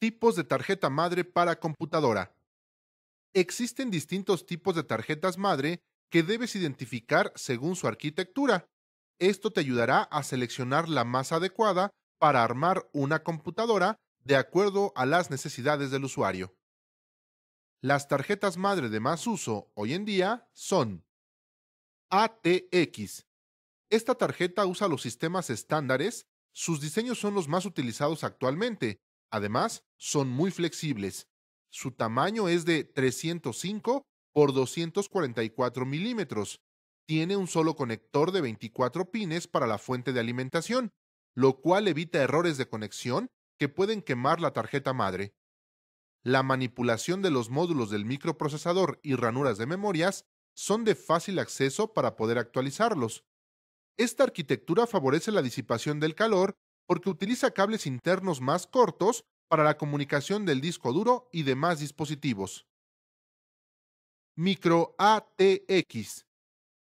Tipos de tarjeta madre para computadora. Existen distintos tipos de tarjetas madre que debes identificar según su arquitectura. Esto te ayudará a seleccionar la más adecuada para armar una computadora de acuerdo a las necesidades del usuario. Las tarjetas madre de más uso hoy en día son ATX. Esta tarjeta usa los sistemas estándares, sus diseños son los más utilizados actualmente. Además, son muy flexibles. Su tamaño es de 305 por 244 milímetros. Tiene un solo conector de 24 pines para la fuente de alimentación, lo cual evita errores de conexión que pueden quemar la tarjeta madre. La manipulación de los módulos del microprocesador y ranuras de memorias son de fácil acceso para poder actualizarlos. Esta arquitectura favorece la disipación del calor porque utiliza cables internos más cortos para la comunicación del disco duro y demás dispositivos. Micro ATX.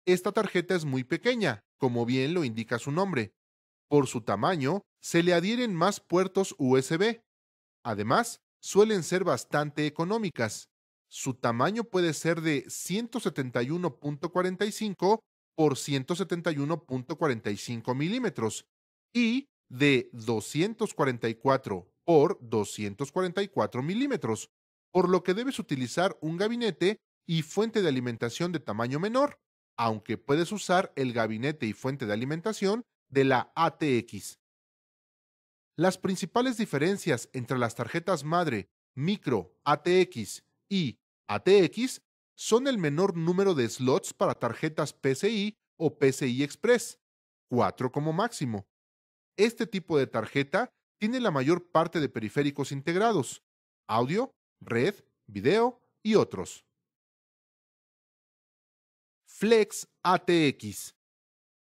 Esta tarjeta es muy pequeña, como bien lo indica su nombre. Por su tamaño, se le adhieren más puertos USB. Además, suelen ser bastante económicas. Su tamaño puede ser de 171.45 por 171.45 milímetros y de 244 por 244 milímetros, por lo que debes utilizar un gabinete y fuente de alimentación de tamaño menor, aunque puedes usar el gabinete y fuente de alimentación de la ATX. Las principales diferencias entre las tarjetas madre micro ATX y ATX son el menor número de slots para tarjetas PCI o PCI Express, 4 como máximo. Este tipo de tarjeta tiene la mayor parte de periféricos integrados, audio, red, video y otros. Flex ATX.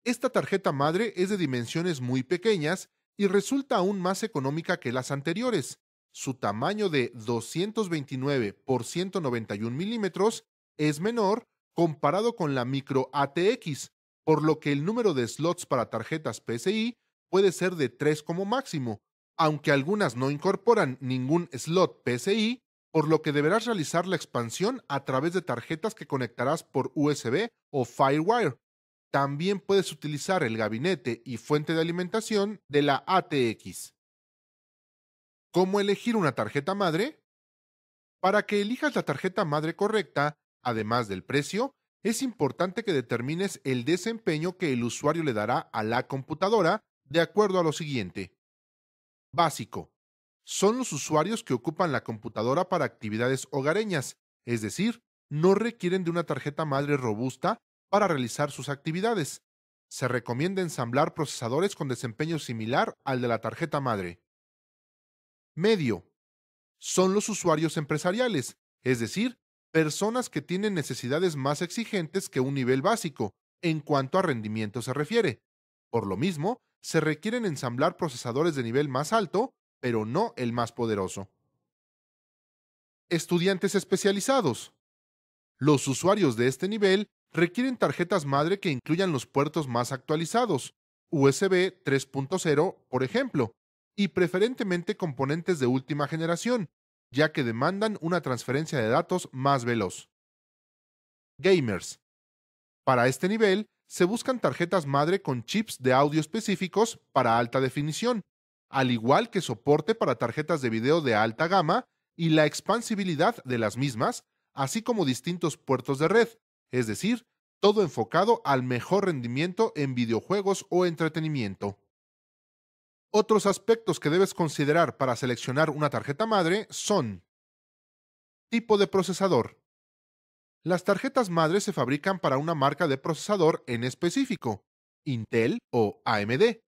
Esta tarjeta madre es de dimensiones muy pequeñas y resulta aún más económica que las anteriores. Su tamaño de 229 por 191 milímetros es menor comparado con la micro ATX, por lo que el número de slots para tarjetas PCI puede ser de 3 como máximo, aunque algunas no incorporan ningún slot PCI, por lo que deberás realizar la expansión a través de tarjetas que conectarás por USB o FireWire. También puedes utilizar el gabinete y fuente de alimentación de la ATX. ¿Cómo elegir una tarjeta madre? Para que elijas la tarjeta madre correcta, además del precio, es importante que determines el desempeño que el usuario le dará a la computadora de acuerdo a lo siguiente. Básico. Son los usuarios que ocupan la computadora para actividades hogareñas, es decir, no requieren de una tarjeta madre robusta para realizar sus actividades. Se recomienda ensamblar procesadores con desempeño similar al de la tarjeta madre. Medio. Son los usuarios empresariales, es decir, personas que tienen necesidades más exigentes que un nivel básico, en cuanto a rendimiento se refiere. Por lo mismo, se requieren ensamblar procesadores de nivel más alto, pero no el más poderoso. Estudiantes especializados. Los usuarios de este nivel requieren tarjetas madre que incluyan los puertos más actualizados, USB 3.0, por ejemplo, y preferentemente componentes de última generación, ya que demandan una transferencia de datos más veloz. Gamers. Para este nivel, se buscan tarjetas madre con chips de audio específicos para alta definición, al igual que soporte para tarjetas de video de alta gama y la expansibilidad de las mismas, así como distintos puertos de red, es decir, todo enfocado al mejor rendimiento en videojuegos o entretenimiento. Otros aspectos que debes considerar para seleccionar una tarjeta madre son: tipo de procesador. Las tarjetas madre se fabrican para una marca de procesador en específico, Intel o AMD,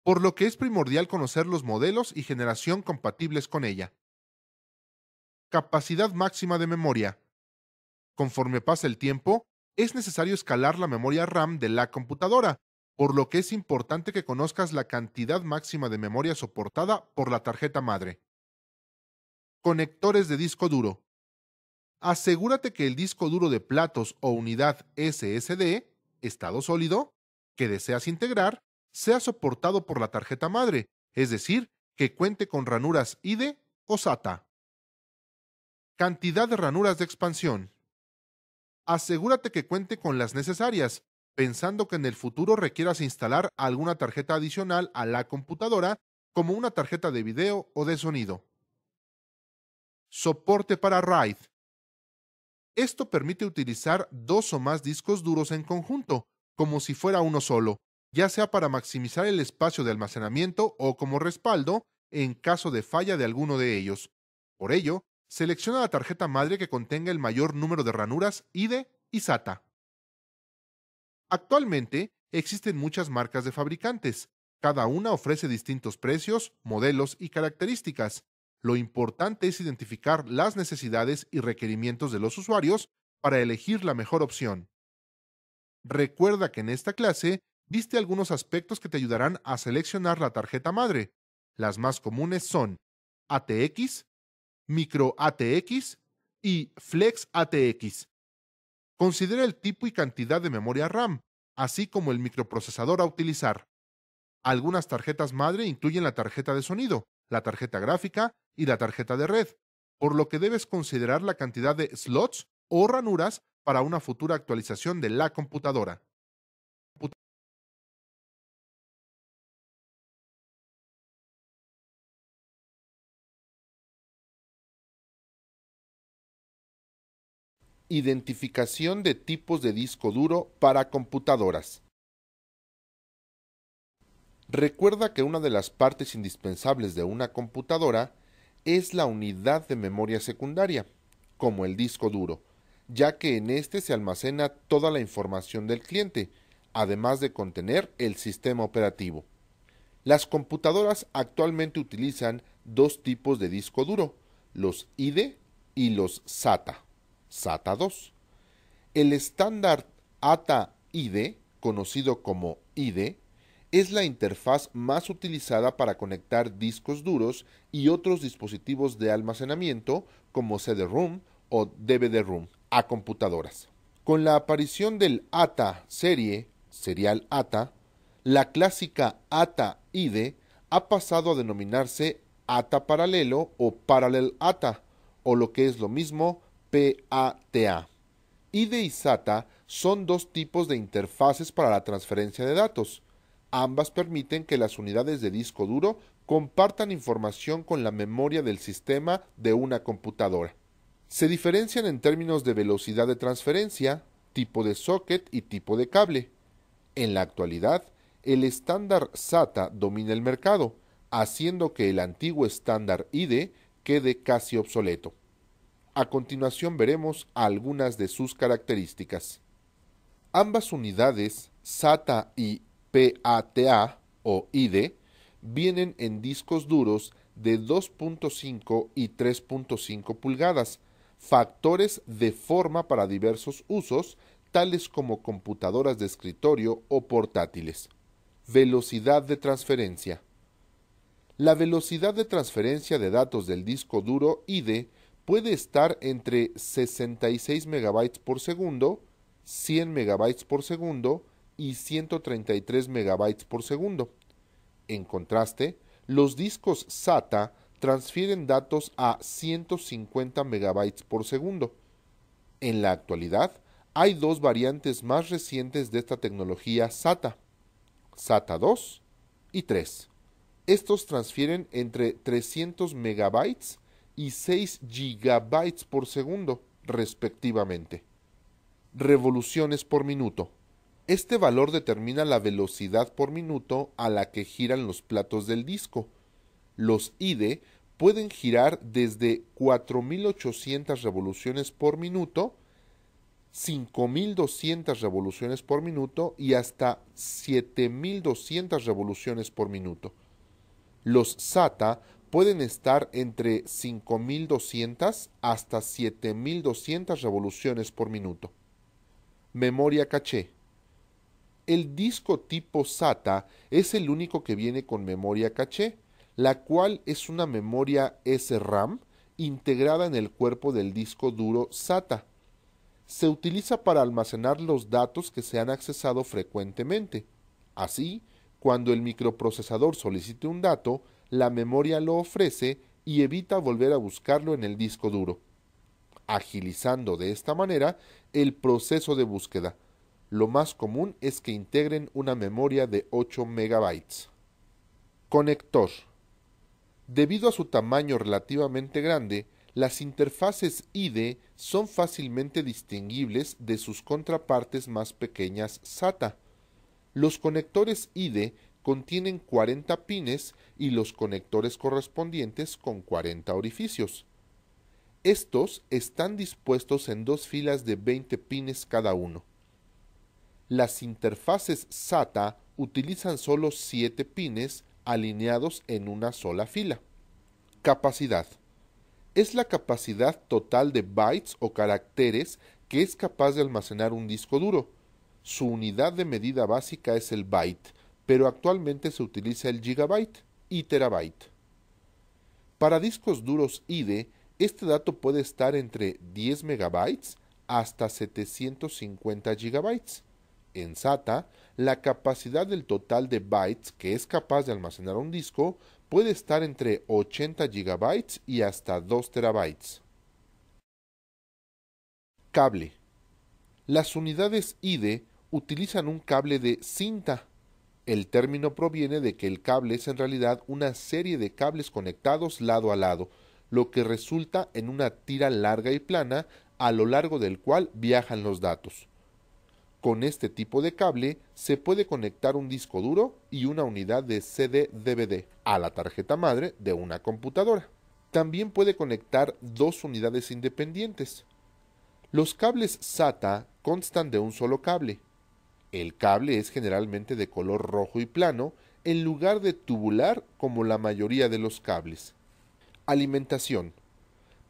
por lo que es primordial conocer los modelos y generación compatibles con ella. Capacidad máxima de memoria. Conforme pasa el tiempo, es necesario escalar la memoria RAM de la computadora, por lo que es importante que conozcas la cantidad máxima de memoria soportada por la tarjeta madre. Conectores de disco duro. Asegúrate que el disco duro de platos o unidad SSD, estado sólido, que deseas integrar, sea soportado por la tarjeta madre, es decir, que cuente con ranuras IDE o SATA. Cantidad de ranuras de expansión. Asegúrate que cuente con las necesarias, pensando que en el futuro requieras instalar alguna tarjeta adicional a la computadora, como una tarjeta de video o de sonido. Soporte para RAID. Esto permite utilizar dos o más discos duros en conjunto, como si fuera uno solo, ya sea para maximizar el espacio de almacenamiento o como respaldo en caso de falla de alguno de ellos. Por ello, selecciona la tarjeta madre que contenga el mayor número de ranuras IDE y SATA. Actualmente, existen muchas marcas de fabricantes. Cada una ofrece distintos precios, modelos y características. Lo importante es identificar las necesidades y requerimientos de los usuarios para elegir la mejor opción. Recuerda que en esta clase viste algunos aspectos que te ayudarán a seleccionar la tarjeta madre. Las más comunes son ATX, Micro ATX y Flex ATX. Considera el tipo y cantidad de memoria RAM, así como el microprocesador a utilizar. Algunas tarjetas madre incluyen la tarjeta de sonido, la tarjeta gráfica y la tarjeta de red, por lo que debes considerar la cantidad de slots o ranuras para una futura actualización de la computadora. Identificación de tipos de disco duro para computadoras. Recuerda que una de las partes indispensables de una computadora es la unidad de memoria secundaria, como el disco duro, ya que en este se almacena toda la información del cliente, además de contener el sistema operativo. Las computadoras actualmente utilizan dos tipos de disco duro, los IDE y los SATA, SATA 2. El estándar ATA-IDE, conocido como IDE, es la interfaz más utilizada para conectar discos duros y otros dispositivos de almacenamiento como CD-ROM o DVD-ROM a computadoras. Con la aparición del ATA serie, serial ATA, la clásica ATA-IDE ha pasado a denominarse ATA paralelo o Parallel ATA, o lo que es lo mismo, PATA. IDE y SATA son dos tipos de interfaces para la transferencia de datos. Ambas permiten que las unidades de disco duro compartan información con la memoria del sistema de una computadora. Se diferencian en términos de velocidad de transferencia, tipo de socket y tipo de cable. En la actualidad, el estándar SATA domina el mercado, haciendo que el antiguo estándar IDE quede casi obsoleto. A continuación veremos algunas de sus características. Ambas unidades, SATA y PATA o IDE, vienen en discos duros de 2.5 y 3.5 pulgadas, factores de forma para diversos usos, tales como computadoras de escritorio o portátiles. Velocidad de transferencia. La velocidad de transferencia de datos del disco duro IDE puede estar entre 66 MB por segundo, 100 MB por segundo y 133 MB por segundo. En contraste, los discos SATA transfieren datos a 150 MB por segundo. En la actualidad, hay dos variantes más recientes de esta tecnología SATA, SATA 2 y 3. Estos transfieren entre 300 MB y 6 GB por segundo, respectivamente. Revoluciones por minuto. Este valor determina la velocidad por minuto a la que giran los platos del disco. Los IDE pueden girar desde 4.800 revoluciones por minuto, 5.200 revoluciones por minuto y hasta 7.200 revoluciones por minuto. Los SATA pueden estar entre 5.200 hasta 7.200 revoluciones por minuto. Memoria caché. El disco tipo SATA es el único que viene con memoria caché, la cual es una memoria SRAM integrada en el cuerpo del disco duro SATA. Se utiliza para almacenar los datos que se han accesado frecuentemente. Así, cuando el microprocesador solicite un dato, la memoria lo ofrece y evita volver a buscarlo en el disco duro, agilizando de esta manera el proceso de búsqueda. Lo más común es que integren una memoria de 8 megabytes. Conector. Debido a su tamaño relativamente grande, las interfaces IDE son fácilmente distinguibles de sus contrapartes más pequeñas SATA. Los conectores IDE contienen 40 pines y los conectores correspondientes con 40 orificios. Estos están dispuestos en dos filas de 20 pines cada uno. Las interfaces SATA utilizan solo 7 pines alineados en una sola fila. Capacidad. Es la capacidad total de bytes o caracteres que es capaz de almacenar un disco duro. Su unidad de medida básica es el byte, pero actualmente se utiliza el gigabyte y terabyte. Para discos duros IDE, este dato puede estar entre 10 megabytes hasta 750 gigabytes. En SATA, la capacidad del total de bytes que es capaz de almacenar un disco puede estar entre 80 gigabytes y hasta 2 terabytes. Cable. Las unidades IDE utilizan un cable de cinta. El término proviene de que el cable es en realidad una serie de cables conectados lado a lado, lo que resulta en una tira larga y plana a lo largo del cual viajan los datos. Con este tipo de cable se puede conectar un disco duro y una unidad de CD-DVD a la tarjeta madre de una computadora. También puede conectar dos unidades independientes. Los cables SATA constan de un solo cable. El cable es generalmente de color rojo y plano en lugar de tubular como la mayoría de los cables. Alimentación.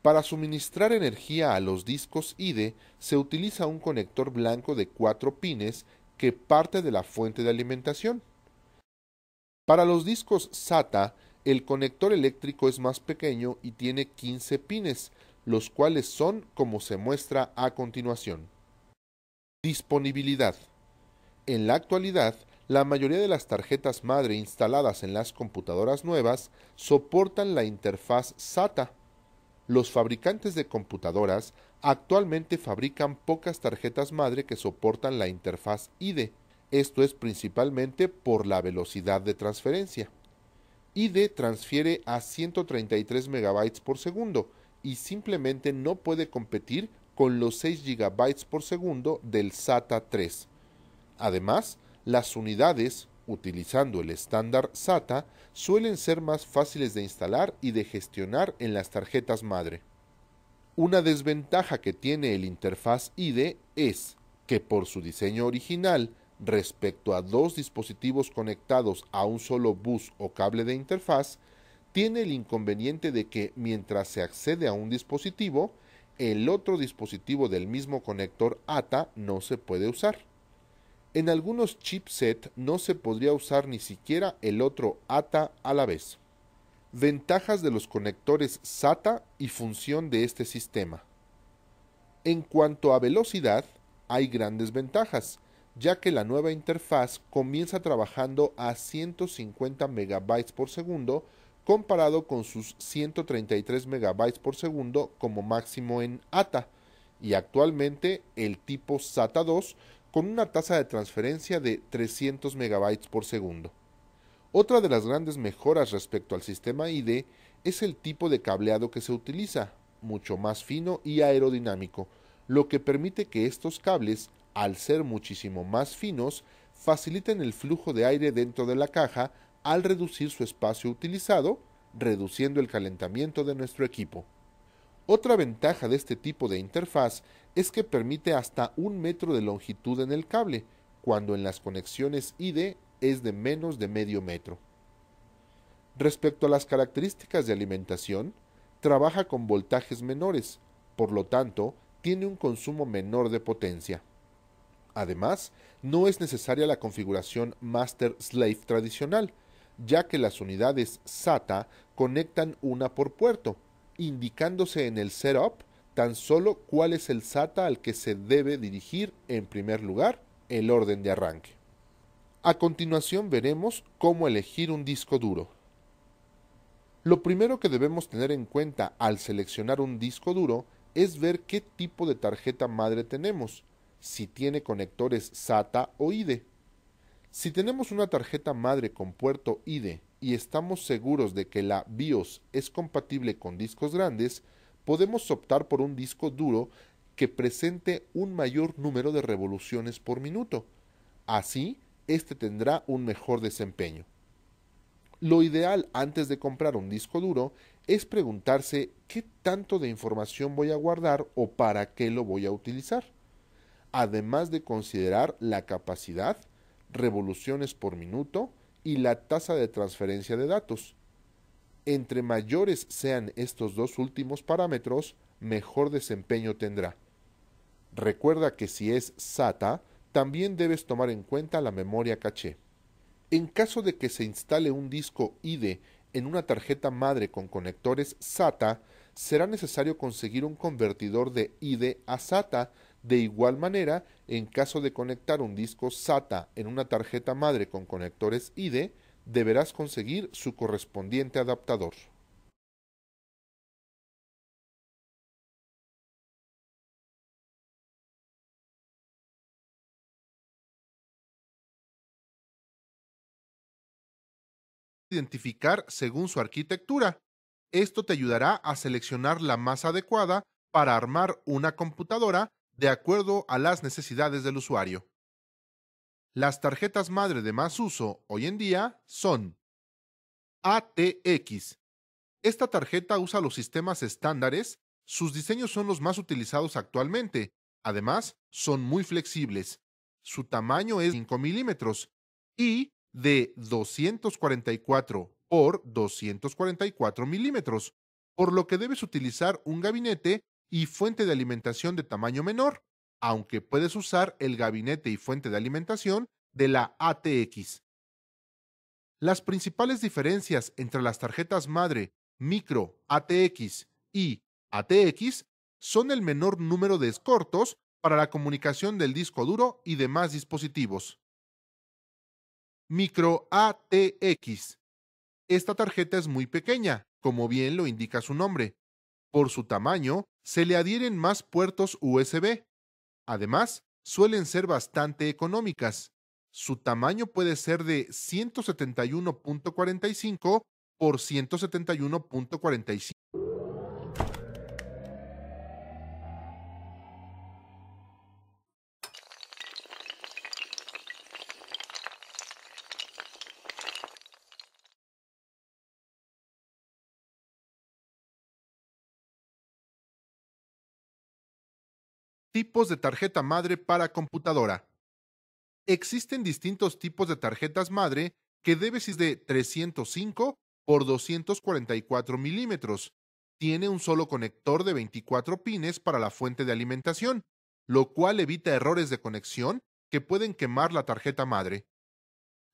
Para suministrar energía a los discos IDE se utiliza un conector blanco de 4 pines que parte de la fuente de alimentación. Para los discos SATA, el conector eléctrico es más pequeño y tiene 15 pines, los cuales son como se muestra a continuación. Disponibilidad. En la actualidad, la mayoría de las tarjetas madre instaladas en las computadoras nuevas soportan la interfaz SATA. Los fabricantes de computadoras actualmente fabrican pocas tarjetas madre que soportan la interfaz IDE. Esto es principalmente por la velocidad de transferencia. IDE transfiere a 133 megabytes por segundo y simplemente no puede competir con los 6 gigabytes por segundo del SATA 3. Además, las unidades, utilizando el estándar SATA, suelen ser más fáciles de instalar y de gestionar en las tarjetas madre. Una desventaja que tiene el interfaz IDE es que por su diseño original, respecto a dos dispositivos conectados a un solo bus o cable de interfaz, tiene el inconveniente de que mientras se accede a un dispositivo, el otro dispositivo del mismo conector ATA no se puede usar. En algunos chipset no se podría usar ni siquiera el otro ATA a la vez. Ventajas de los conectores SATA y función de este sistema. En cuanto a velocidad, hay grandes ventajas, ya que la nueva interfaz comienza trabajando a 150 megabytes por segundo comparado con sus 133 megabytes por segundo como máximo en ATA, y actualmente el tipo SATA 2 con una tasa de transferencia de 300 megabytes por segundo. Otra de las grandes mejoras respecto al sistema IDE es el tipo de cableado que se utiliza, mucho más fino y aerodinámico, lo que permite que estos cables, al ser muchísimo más finos, faciliten el flujo de aire dentro de la caja al reducir su espacio utilizado, reduciendo el calentamiento de nuestro equipo. Otra ventaja de este tipo de interfaz es que permite hasta 1 metro de longitud en el cable, cuando en las conexiones IDE es de menos de medio metro. Respecto a las características de alimentación, trabaja con voltajes menores, por lo tanto, tiene un consumo menor de potencia. Además, no es necesaria la configuración Master-Slave tradicional, ya que las unidades SATA conectan una por puerto, indicándose en el setup tan solo cuál es el SATA al que se debe dirigir en primer lugar el orden de arranque. A continuación veremos cómo elegir un disco duro. Lo primero que debemos tener en cuenta al seleccionar un disco duro es ver qué tipo de tarjeta madre tenemos, si tiene conectores SATA o IDE. Si tenemos una tarjeta madre con puerto IDE y estamos seguros de que la BIOS es compatible con discos grandes, podemos optar por un disco duro que presente un mayor número de revoluciones por minuto. Así, este tendrá un mejor desempeño. Lo ideal antes de comprar un disco duro es preguntarse qué tanto de información voy a guardar o para qué lo voy a utilizar, además de considerar la capacidad, revoluciones por minuto y la tasa de transferencia de datos. Entre mayores sean estos dos últimos parámetros, mejor desempeño tendrá. Recuerda que si es SATA, también debes tomar en cuenta la memoria caché. En caso de que se instale un disco IDE en una tarjeta madre con conectores SATA, será necesario conseguir un convertidor de IDE a SATA. De igual manera, en caso de conectar un disco SATA en una tarjeta madre con conectores IDE, deberás conseguir su correspondiente adaptador. Identificar según su arquitectura. Esto te ayudará a seleccionar la más adecuada para armar una computadora de acuerdo a las necesidades del usuario. Las tarjetas madre de más uso hoy en día son ATX. Esta tarjeta usa los sistemas estándares, sus diseños son los más utilizados actualmente. Además, son muy flexibles. Su tamaño es 5 milímetros y de 244 por 244 milímetros, por lo que debes utilizar un gabinete y fuente de alimentación de tamaño menor, aunque puedes usar el gabinete y fuente de alimentación de la ATX. Las principales diferencias entre las tarjetas madre micro ATX y ATX son el menor número de escortos para la comunicación del disco duro y demás dispositivos. Micro ATX. Esta tarjeta es muy pequeña, como bien lo indica su nombre. Por su tamaño, se le adhieren más puertos USB. Además, suelen ser bastante económicas. Su tamaño puede ser de 171.45 por 171.45. Tipos de tarjeta madre para computadora. Existen distintos tipos de tarjetas madre que debes ir de 305 por 244 milímetros. Tiene un solo conector de 24 pines para la fuente de alimentación, lo cual evita errores de conexión que pueden quemar la tarjeta madre.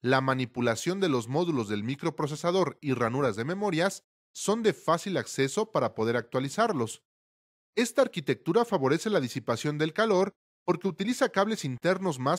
La manipulación de los módulos del microprocesador y ranuras de memorias son de fácil acceso para poder actualizarlos. Esta arquitectura favorece la disipación del calor porque utiliza cables internos más